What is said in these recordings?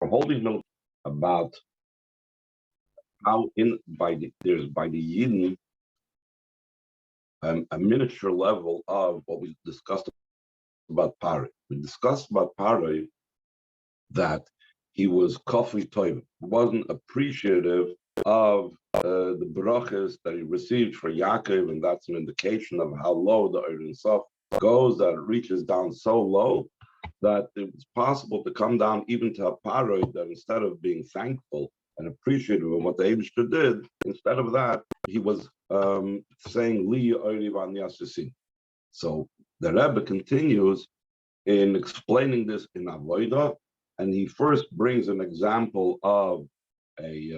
We're holding about how there's by the Yidden a miniature level of what we discussed about Pari. We discussed about Pari that he was kafri toiv, wasn't appreciative of the brachas that he received for Yaakov, and that's an indication of how low the Eir Sof goes, that it reaches down so low that it's possible to come down even to a paroi that instead of being thankful and appreciative of what the Eibishter did, instead of that, he was saying, Li Oiri Van Yasasin. So the Rebbe continues in explaining this in Avodah, and he first brings an example of a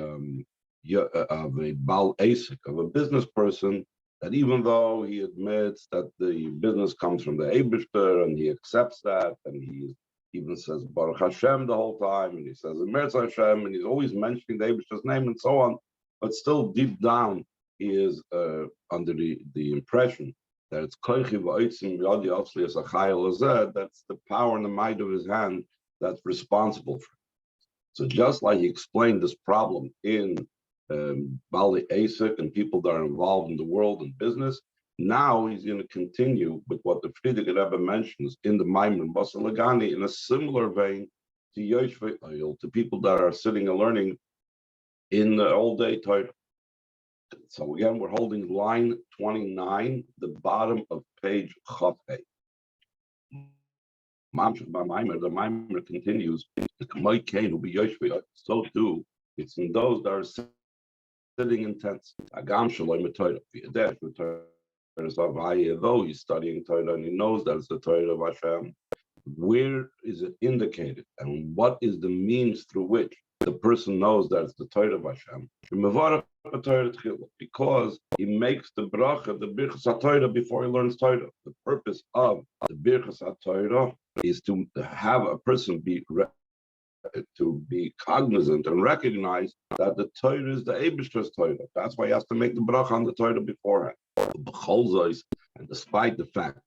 Baal Asik, of a business person, that even though he admits that the business comes from the Eibishter and he accepts that, and he even says Baruch Hashem the whole time, and he says Emerz Hashem, and he's always mentioning the Eibishter's name and so on, but still deep down he is under the impression that it's Koichi V'Oitzim Yadi Osli as a Chayil Azeh, that's the power and the might of his hand that's responsible for it. So just like he explained this problem in Bali Asik and people that are involved in the world and business, now he's going to continue with what the Frierdiker Rebbe mentions in the Maimer and Basar Legani in a similar vein to Yoshvei Oyel, to people that are sitting and learning in the all-day Torah. So again, we're holding line 29, the bottom of page Chafei. The Maimer continues, so too, it's in those that are sitting in tents. Though he's studying Torah and he knows that it's the Torah of Hashem, where is it indicated and what is the means through which the person knows that it's the Torah of Hashem? Because he makes the bracha, the Birchas HaTorah, before he learns Torah. The purpose of the Birchas HaTorah is to have a person to be cognizant and recognize that the Torah is the Eibishter's Torah. That's why he has to make the bracha on the Torah beforehand. And despite the fact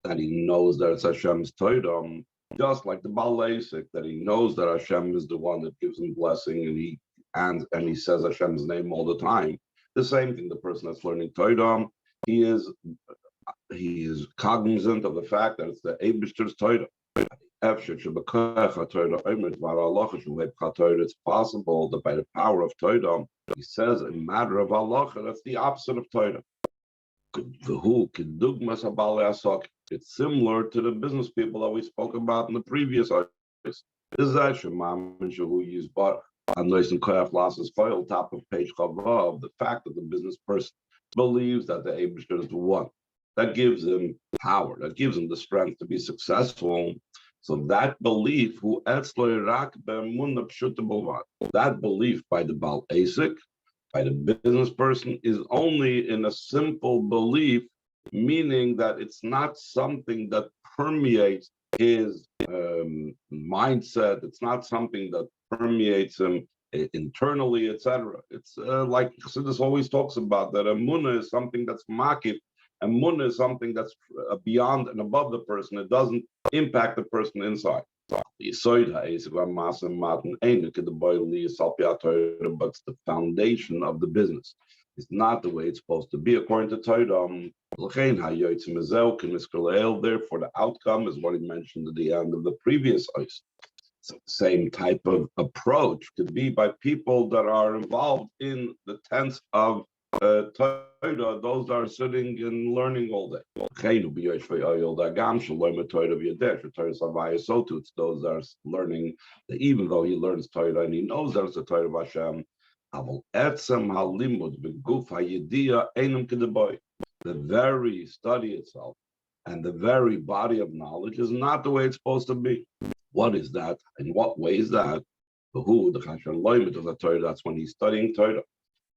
that he knows that it's Hashem's Torah, just like the Baal Asik, that he knows that Hashem is the one that gives him blessing, and he says Hashem's name all the time. The same thing, the person that's learning Torah, he is cognizant of the fact that it's the Eibishter's Torah. It's possible that by the power of Torah, he says in matter of Allah, that's the opposite of Torah. It's similar to the business people that we spoke about in the previous article. This is who use Baruch on top of page Chavav, the fact that the business person believes that the Eibishter is the one that gives him power, that gives him the strength to be successful. So that belief, that belief by the Baal Asik, by the business person, is only in a simple belief, meaning that it's not something that permeates his mindset. It's not something that permeates him internally, etc. It's like Chassidus always talks about, that emunah is something that's makif. Emunah is something that's beyond and above the person. It doesn't impact the person inside. But it's the foundation of the business. It's not the way it's supposed to be according to Torah. Therefore, the outcome is what he mentioned at the end of the previous ice. So the same type of approach could be by people that are involved in the tents of Torah, those that are sitting and learning all day. It's those that are learning that even though he learns Torah and he knows that it's the Torah of Hashem, the very study itself and the very body of knowledge is not the way it's supposed to be. What is that? In what way is that? That's when he's studying Torah.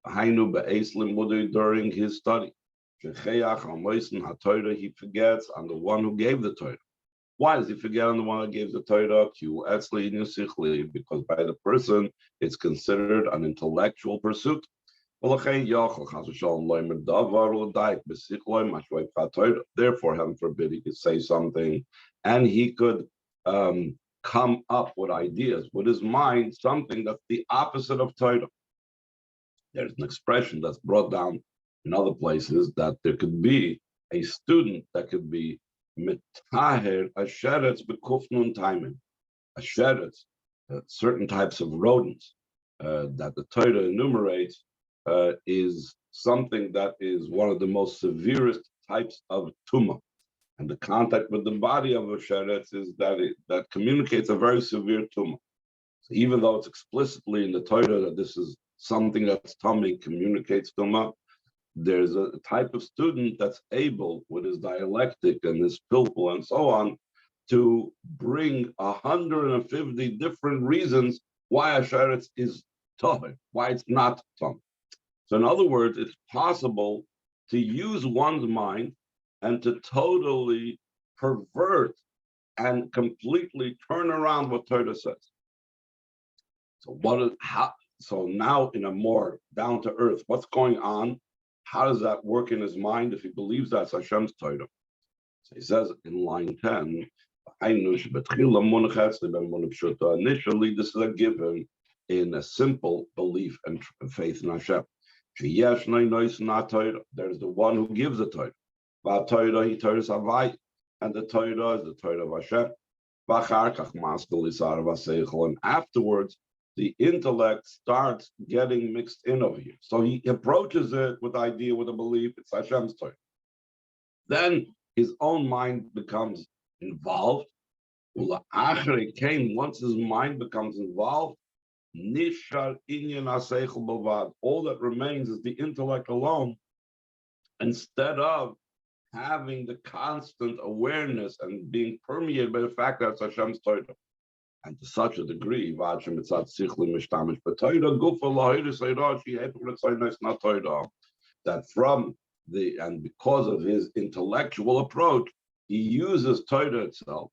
During his study, he forgets on the one who gave the Torah. Why does he forget on the one who gave the Torah? Because by the person it's considered an intellectual pursuit. Therefore, heaven forbid, he could say something and he could come up with ideas with his mind, something that's the opposite of Torah. There's an expression that's brought down in other places that there could be a student that could be mitaher asheretz bekufnun timing. Asheretz, certain types of rodents that the Torah enumerates, is something that is one of the most severest types of tumah. And the contact with the body of a sheretz is that communicates a very severe tumah. So even though it's explicitly in the Torah that this is something that's tummy, communicates tumah, there's a type of student that's able, with his dialectic and his pilpul and so on, to bring 150 different reasons why a sheretz is tahir, why it's not tummy. So in other words, it's possible to use one's mind and to totally pervert and completely turn around what Torah says. So now in a more down to earth, what's going on? How does that work in his mind if he believes that's Hashem's Torah? So he says in line 10, initially this is a given in a simple belief and faith in Hashem. There's the one who gives the Torah. And the Torah is the Torah of Hashem. And afterwards, the intellect starts getting mixed in over here. So he approaches it with the idea, with a belief, it's Hashem's Torah. Then his own mind becomes involved. Once his mind becomes involved, all that remains is the intellect alone, instead of having the constant awareness and being permeated by the fact that it's Hashem's Torah. And to such a degree, that from and because of his intellectual approach, he uses Torah itself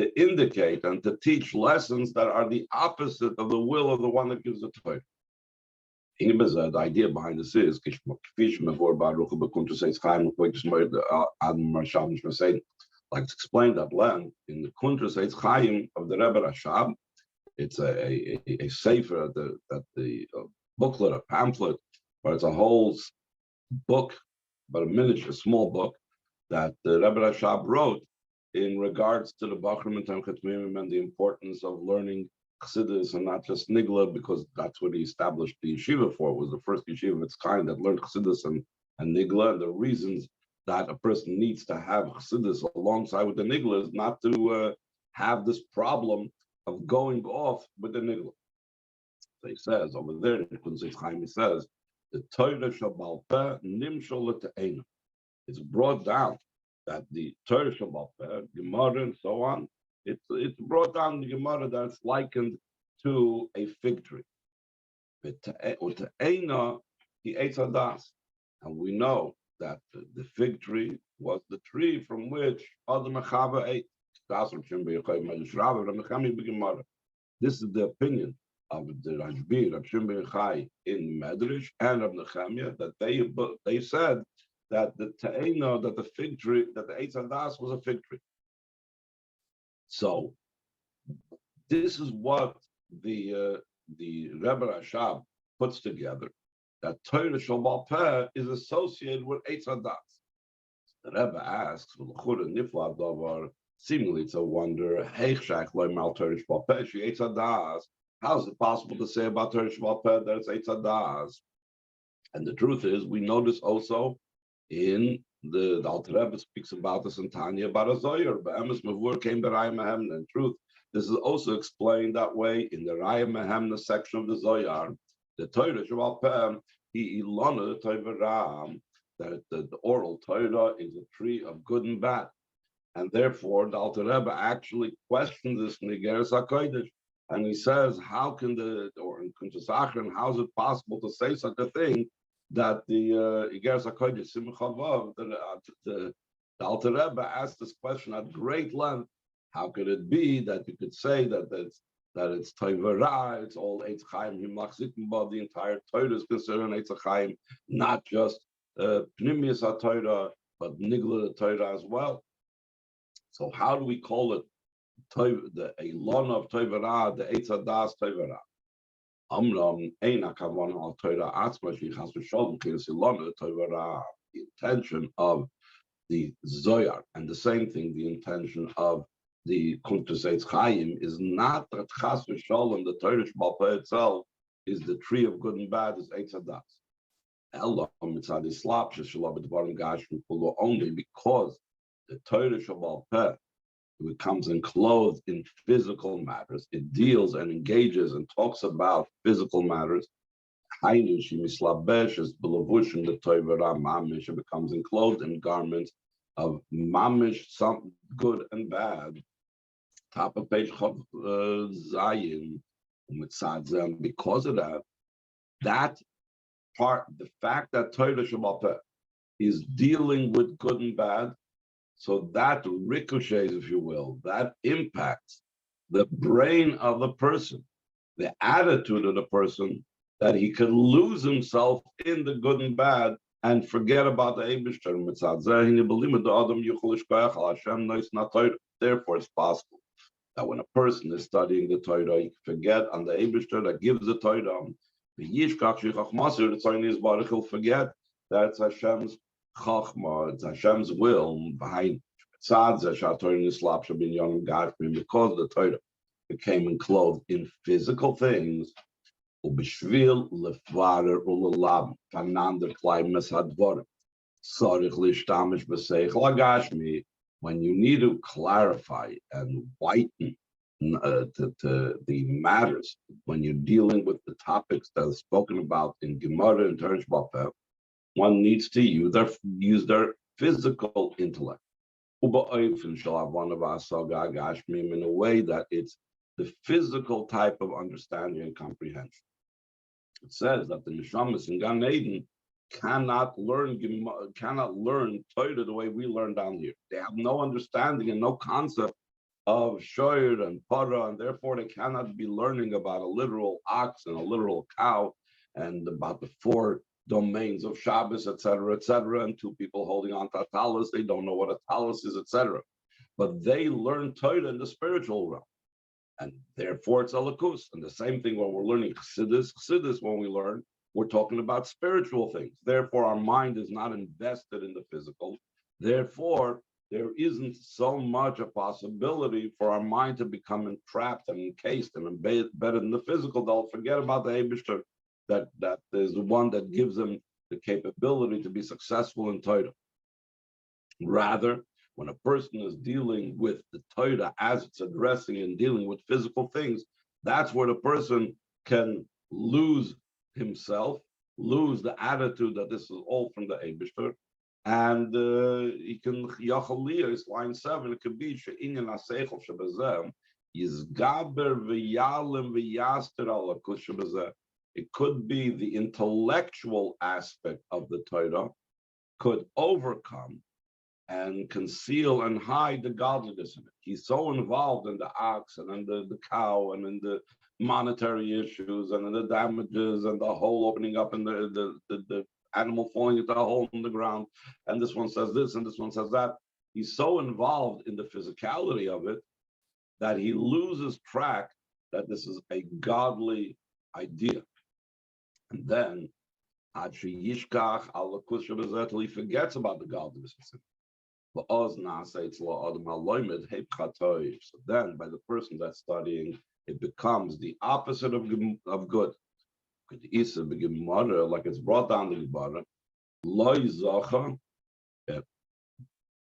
to indicate and to teach lessons that are the opposite of the will of the one that gives the Torah. The idea behind this is, like to explain that land in the Kuntres Eitz Chaim of the Rebbe Rashab. It's a sefer, the booklet, a pamphlet, but it's a whole book, but a miniature, small book that the Rebbe Rashab wrote in regards to the Bachrim and Tamchet Mimim and the importance of learning Chassidus and not just Nigla, because that's what he established the yeshiva for. It was the first yeshiva of its kind that learned Chassidus and Nigla, and the reasons that a person needs to have Chassidus alongside with the Nigla is not to have this problem of going off with the Nigla. So he says over there in Kunzei Chaim, he says, the Torah Shabal Peh Nimshol Te'ena. It's brought down that the Torah Shabal Peh, Gemara and so on, it's brought down the Gemara that it's likened to a fig tree. Te'ena, the Eitz Hadas. And we know that the fig tree was the tree from which Adam and Chava ate. This is the opinion of the Rashbi, Rav Shimon ben Chai in Medrash and of Nehemiah, that they said that the Ta'ena, that the fig tree, that the Eitz Hadas was a fig tree. So this is what the Rebbe Rashab puts together, that Torah Shabal Peh is associated with Eitz Hadas. The Rebbe asks, seemingly it's a wonder, how is it possible to say about Torah Shabal Peh that it's Eitz Hadas? And the truth is, we know this also in the Alter Rebbe speaks about this in Tanya, about a Zohar. Be'emes Mavur came to Raya Mehemna. In truth, this is also explained that way in the Raya Mehemna section of the Zohar. The Torah Shabal Peh, the Torah, that the oral Torah is a tree of good and bad. And therefore, the Alter Rebbe actually questions this in the Igeres HaKodesh. And he says, how can or in Kuntres Achron, how is it possible to say such a thing that the Igeres HaKodesh, Simcha Vav, the Alter Rebbe asked this question at great length. How could it be that you could say that it's Toivara, it's all Eitz Chaim, Himlach the entire Torah is considered an Eitz Chaim, not just Pnimius HaTorah, but Nigla Torah as well. So how do we call it the Elon of Toivara, the Eitzadas Toivara. Amram Eina Kavan al Torah Atzma Shichas V'Sholem Kiris Elon Toivara. The intention of the Zoyar, and the same thing, the intention of the Kuntus Eitz Chaim is not that Chas V'Sholem, the Torah Shbalpa itself, is the tree of good and bad, is Eitzadas. Elam Mitzad Islap Sheshalab B'Dvarim Gashmi Kulo, only because the Torah Shbalpa becomes enclosed in physical matters. It deals and engages and talks about physical matters. It becomes enclosed in garments of mamish, some good and bad. Top of page Zayin, because of that part, the fact that Torah Shabbat is dealing with good and bad, so that ricochets, if you will, that impacts the brain of the person, the attitude of the person, that he can lose himself in the good and bad and forget about the Eibishter. Therefore, it's possible that when a person is studying the Torah, he can forget on the Eibishter that gives the Torah. He'll forget that it's Hashem's Chachma, it's Hashem's will behind because the Torah became enclosed in physical things. When you need to clarify and whiten the matters, when you're dealing with the topics that are spoken about in Gemara and Teresh Bapeh, one needs to use their physical intellect in a way that it's the physical type of understanding and comprehension. It says that the Neshamas in Gan Eden cannot learn Torah the way we learn down here. They have no understanding and no concept of shoyer and para, and therefore they cannot be learning about a literal ox and a literal cow and about the four domains of Shabbos, etc., and two people holding on to a talus. They don't know what a talus is, etc. But they learn Torah in the spiritual realm. And therefore it's alakus. And the same thing when we're learning Chassidus, when we learn, we're talking about spiritual things. Therefore, our mind is not invested in the physical. Therefore, there isn't so much a possibility for our mind to become entrapped and encased and embedded in the physical. They'll forget about the Eibishter, that is the one that gives them the capability to be successful in Torah. Rather, when a person is dealing with the Torah as it's addressing and dealing with physical things, that's where the person can lose himself, lose the attitude that this is all from the Eibishter, and he can Yachaliya is line 7. It could be she'inyan haseichel shebezeh yizgaber v'yalem v'yaster ala kus shebezeh. It could be the intellectual aspect of the Torah could overcome and conceal and hide the godliness in it. He's so involved in the ox and in the cow and in the monetary issues and in the damages and the hole opening up and the animal falling into a hole in the ground. And this one says this and this one says that. He's so involved in the physicality of it that he loses track that this is a godly idea. And then, he forgets about the godliness. So then, by the person that's studying, it becomes the opposite of good. Like it's brought down the Gemara.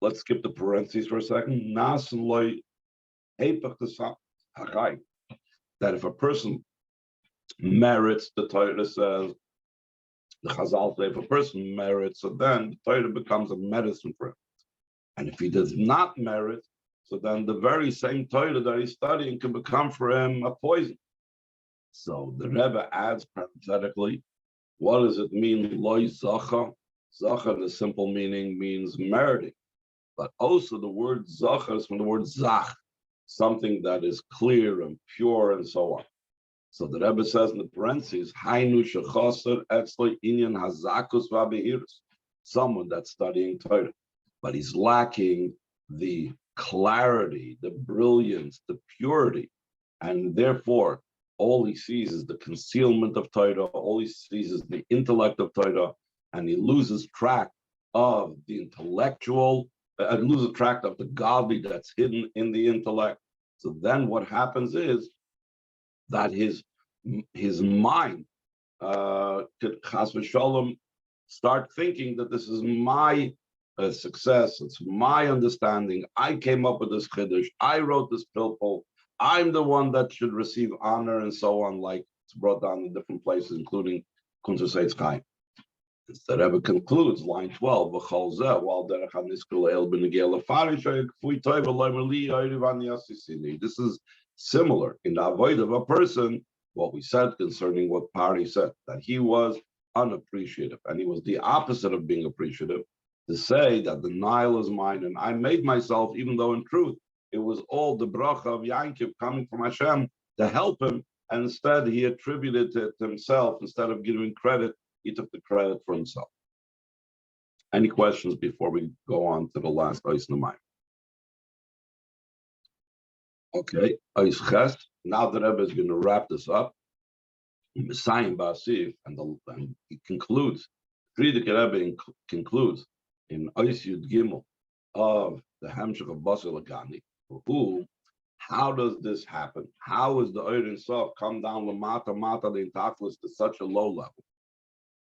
Let's skip the parentheses for a second. That if a person merits, the Torah says, the Chazal say, if a person merits, so then the Torah becomes a medicine for him. And if he does not merit, so then the very same Torah that he's studying can become for him a poison. So the Rebbe adds parenthetically, what does it mean, loy zacha? Zacha, the simple meaning, means meriting. But also the word zacha is from the word zach, something that is clear and pure and so on. So the Rebbe says in the parentheses, Hainu shechaser etzloi inyan hazakus v'abehirus, someone that's studying Torah, but he's lacking the clarity, the brilliance, the purity, and therefore all he sees is the concealment of Torah, all he sees is the intellect of Torah, and he loses track of the intellectual, loses track of the godly that's hidden in the intellect. So then what happens is that his mind could chas v'shalom start thinking that this is my success, it's my understanding. I came up with this chiddush. I wrote this pilpul. I'm the one that should receive honor and so on, like it's brought down in different places, including Kuntres Eitz Chaim. The Rebbe concludes line 12. This is similar in the avoid of a person. What we said concerning what Pari said, that he was unappreciative, and he was the opposite of being appreciative. To say that the Nile is mine and I made myself, even though in truth it was all the bracha of Yankiv coming from Hashem to help him, and instead he attributed it to himself. Instead of giving credit, he took the credit for himself. Any questions before we go on to the last Ois Namayim? Okay, Ois Ches. Now the Rebbe is going to wrap this up. Messiah Basif, and he concludes. Friedrich Rebbe concludes in Ois Yud Gimel of the Hemshech of Baty Legani. Who? How does this happen? How is the Oir Sof come down Lamata Mata the Intachlis to such a low level?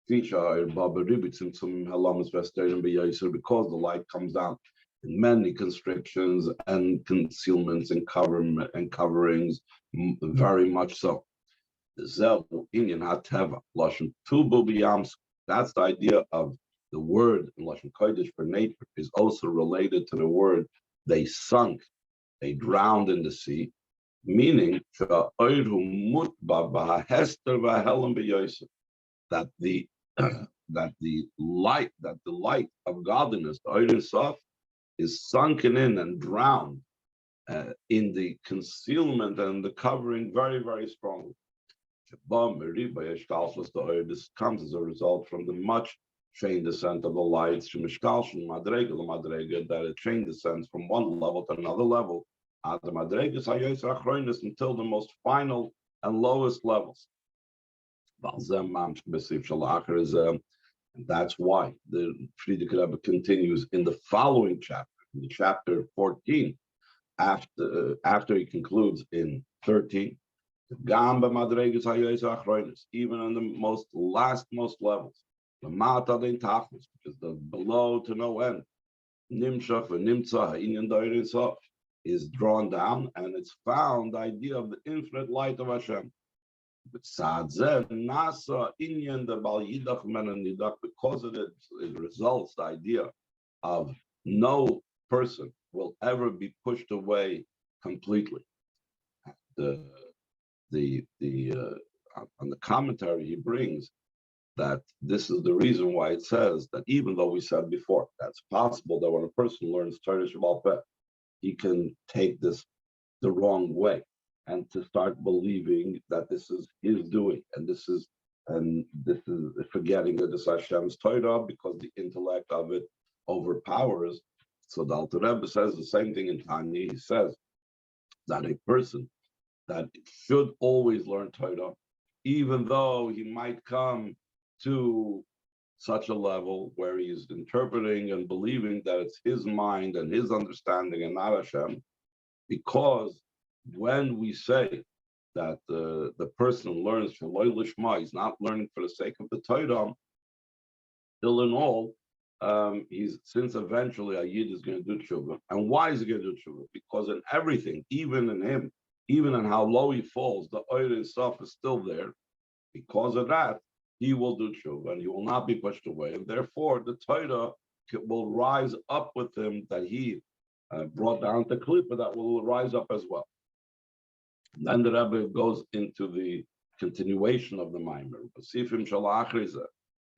Because the light comes down in many constrictions and concealments and coverings, very much so. That's the idea of the word in Lashon Kodesh for nature is also related to the word they sunk, they drowned in the sea, meaning that the light of godliness, the Ein Sof, is sunken in and drowned in the concealment and the covering very, very strongly. This comes as a result from the much chain descent of the lights, that a chain descends from one level to another level, until the most final and lowest levels. And that's why the Friedrich Rebbe continues in the following chapter, in chapter 14, after he concludes in 13, even on the most levels, which is the below to no end, is drawn down, and it's found the idea of the infinite light of Hashem. Because of it, it results the idea of no person will ever be pushed away completely. On the commentary he brings that this is the reason why it says that even though we said before that's possible that when a person learns Torah Sheba'al Peh, he can take this the wrong way and to start believing that this is his doing, and this is forgetting that it's Hashem's Torah because the intellect of it overpowers. So the Alter Rebbe says the same thing in Tanya. He says that a person that should always learn Torah, even though he might come to such a level where he's interpreting and believing that it's his mind and his understanding and not Hashem, because when we say that the person learns for Lo Lishma, he's not learning for the sake of the Torah, still in all, since eventually a Yid is going to do tshuva. And why is he going to do tshuva? Because in everything, even in him, even in how low he falls, the Ein Sof is still there. Because of that, he will do tshuva and he will not be pushed away. And therefore, the Torah will rise up with him that he brought down to Klippa, that will rise up as well. Then the Rebbe goes into the continuation of the Maimer,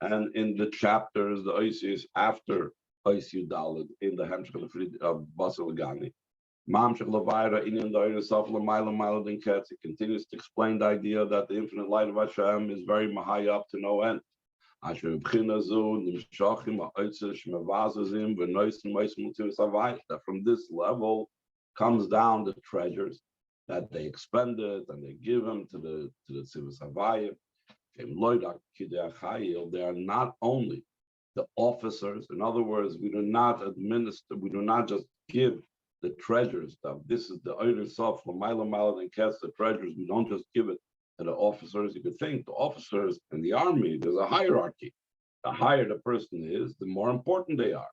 and in the chapters, the Oisius after Oisiu Daled, in the Hemshech of Baty Legani, it continues to explain the idea that the infinite light of Hashem is very high up to no end. Asher b'china zu nimshachim ha'oitzer shmevazazim v'noisim moisim l'tzivis havayis. That from this level comes down the treasures that they expended and they give them to the Tzivis Havayim. They are not only the officers. In other words, we do not just give the treasures. This is the Oyer Sof, L'mayla Malad and Kes, the treasures. We don't just give it to the officers. You could think the officers in the army, there's a hierarchy. The higher the person is, the more important they are.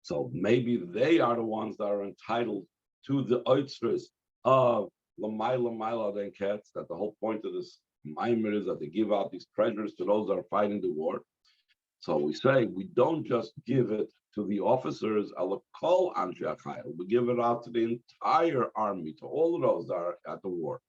So maybe they are the ones that are entitled to the oitzers of L'mayla Malad and Kes, that the whole point of this Maimer is that they give out these treasures to those that are fighting the war. So we say we don't just give it to the officers, alakol anshe achayil. We give it out to the entire army, to all of those that are at the war.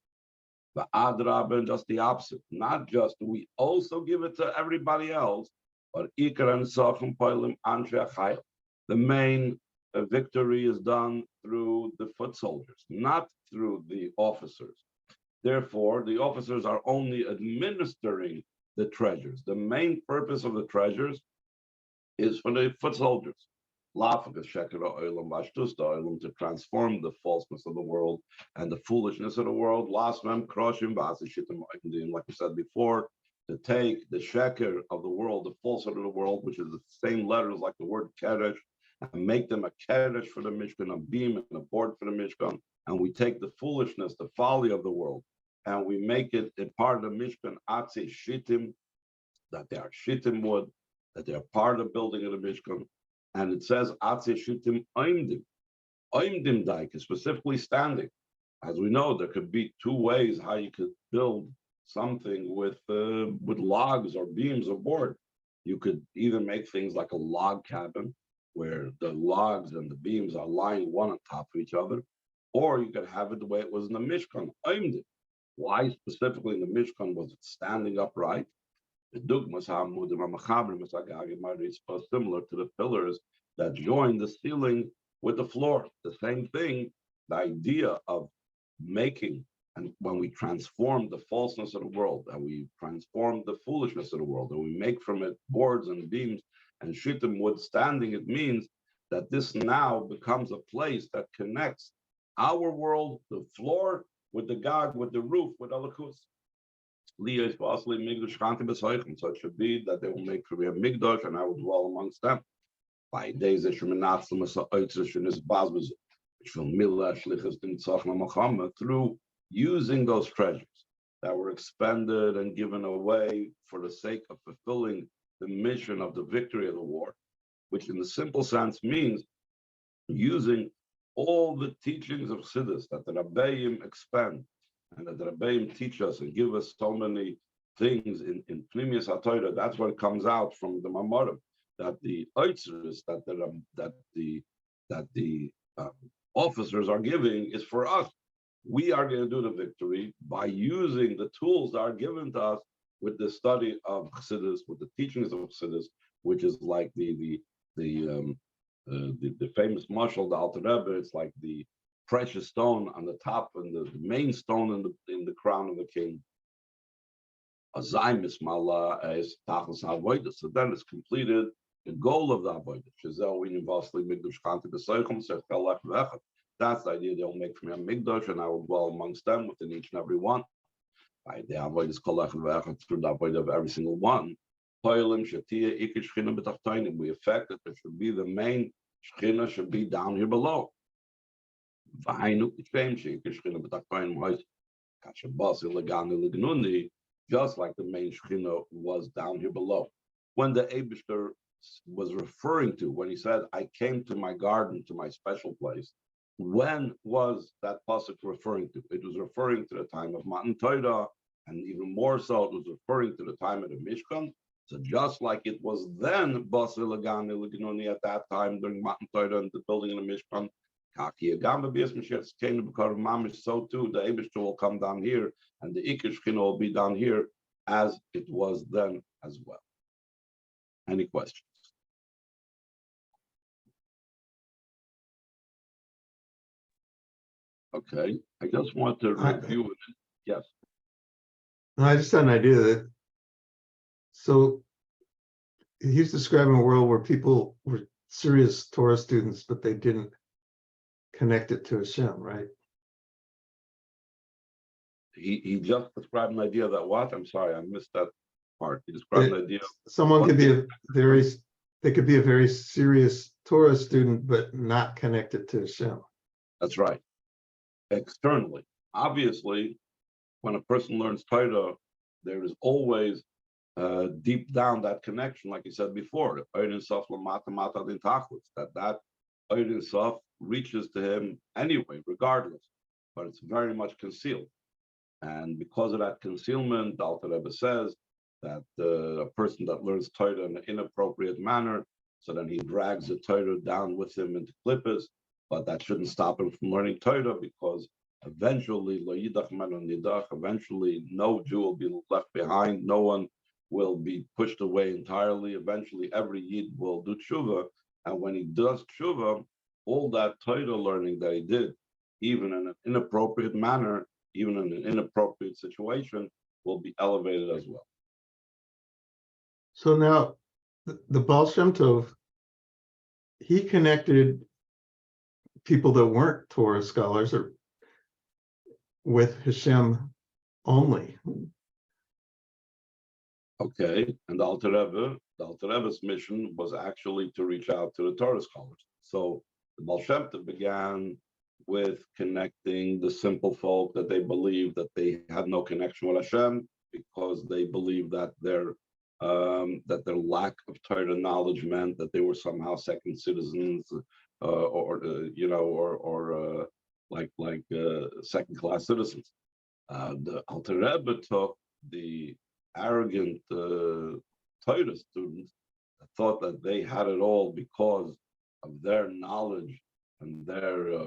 The adrab, just the opposite. Not just we also give it to everybody else, but ikar and sachem poilim anshe achayil. The main victory is done through the foot soldiers, not through the officers. Therefore, the officers are only administering the treasures. The main purpose of the treasures is for the foot soldiers. To transform the falseness of the world and the foolishness of the world. Like we said before, to take the sheker of the world, the falsehood of the world, which is the same letters like the word keresh, and make them a keresh for the Mishkan, a beam and a board for the Mishkan. And we take the foolishness, the folly of the world, and we make it a part of the Mishkan, atze shittim, that they are shittim wood, that they are part of building of the Mishkan. And it says atze shittim oimdim. Oimdim daik is specifically standing. As we know, there could be two ways how you could build something with logs or beams or board. You could either make things like a log cabin, where the logs and the beams are lying one on top of each other, or you could have it the way it was in the Mishkan, oimdim. Why specifically in the Mishkan was it standing upright? The dugmas is similar to the pillars that join the ceiling with the floor. The same thing, the idea of making, and when we transform the falseness of the world, and we transform the foolishness of the world, and we make from it boards and beams and shittim wood standing, it means that this now becomes a place that connects our world, the floor, with the gag, with the roof, with alakus. So it should be that they will make for me a migdash, and I will dwell amongst them. By days through using those treasures that were expended and given away for the sake of fulfilling the mission of the victory of the war, which in the simple sense means using all the teachings of Chassidus that the Rabbeim expand and that the Rabbeim teach us and give us so many things in Pnimius HaTorah. That's what comes out from the Mamorim, that the oitzers that the officers are giving is for us. We are going to do the victory by using the tools that are given to us with the study of Chassidus, with the teachings of Chassidus, which is like the famous mashal, the Alter Rebbe. It's like the precious stone on the top and the main stone in the crown of the king. Azaymis Mala is Tachlis Avodah. So then it's completed the goal of the Avodah. That's the idea. They'll make from me a migdash, and I will dwell amongst them within each and every one. By the Avodah is kolach v'echad through the Avodah of every single one. We affect that there should be the main Shechina should be down here below. Just like the main Shechina was down here below. When the Eibishter was referring to, when he said, I came to my garden, to my special place, when was that pasuk referring to? It was referring to the time of Matan Torah, and even more so, it was referring to the time of the Mishkan. So just like it was then, at that time during Matan Torah and the building of the Mishkan, so too the Eibishter will come down here, and the Ikar Shechina will be down here as it was then as well. Any questions? Okay, I just want to review it. Yes. I just had an idea that, so he's describing a world where people were serious Torah students, but they didn't connect it to Hashem, right? He just described an idea that what? I'm sorry, I missed that part. He described an idea. Someone could be they could be a very serious Torah student, but not connected to Hashem. That's right. Externally, obviously, when a person learns Torah, there is always deep down that connection, like you said before, that Ein Sof reaches to him anyway, regardless, but it's very much concealed. And because of that concealment, the Alter Rebbe says that a person that learns Torah in an inappropriate manner, so then he drags the Torah down with him into klippas, but that shouldn't stop him from learning Torah, because eventually, eventually no Jew will be left behind, no one will be pushed away entirely. Eventually, every Yid will do tshuva, and when he does tshuva, all that Torah learning that he did, even in an inappropriate manner, even in an inappropriate situation, will be elevated as well. So now, the Baal Shem Tov, he connected people that weren't Torah scholars or with Hashem only. Okay, and the Alter Rebbe's mission was actually to reach out to the Torah scholars. So the Baal Shem Tov began with connecting the simple folk that they believed that they had no connection with Hashem, because they believed that their lack of Torah knowledge meant that they were somehow second citizens, second-class citizens. The Alter Rebbe took the arrogant Torah students that thought that they had it all because of their knowledge and their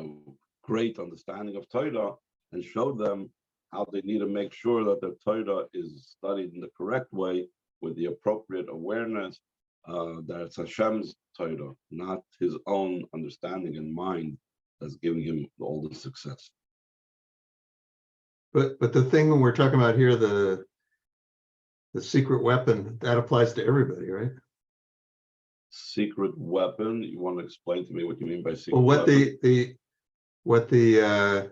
great understanding of Torah, and showed them how they need to make sure that their Torah is studied in the correct way with the appropriate awareness that it's Hashem's Torah, not his own understanding and mind that's giving him all the success. But the thing when we're talking about here, the secret weapon, that applies to everybody, right? Secret weapon? You want to explain to me what you mean by secret well, what weapon? What the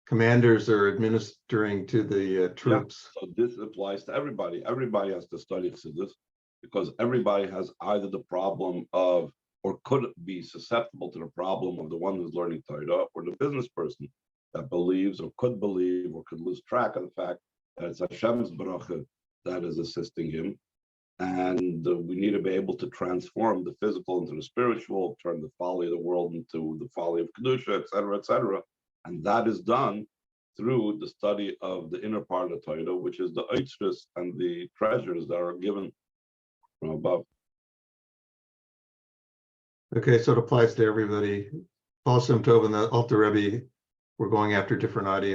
commanders are administering to the troops. Yeah, so this applies to everybody. Everybody has to study Chassidus, because everybody has either the problem of, or could be susceptible to the problem of, the one who's learning Torah, or the business person that believes or could believe or could lose track of the fact that it's Hashem's bracha that is assisting him. And we need to be able to transform the physical into the spiritual, turn the folly of the world into the folly of Kedusha, etc., etc. And that is done through the study of the inner part of the Torah, which is the eitzrus and the treasures that are given from above. Okay, so it applies to everybody. Baal Shem Tov and the Alter Rebbe were going after different audiences.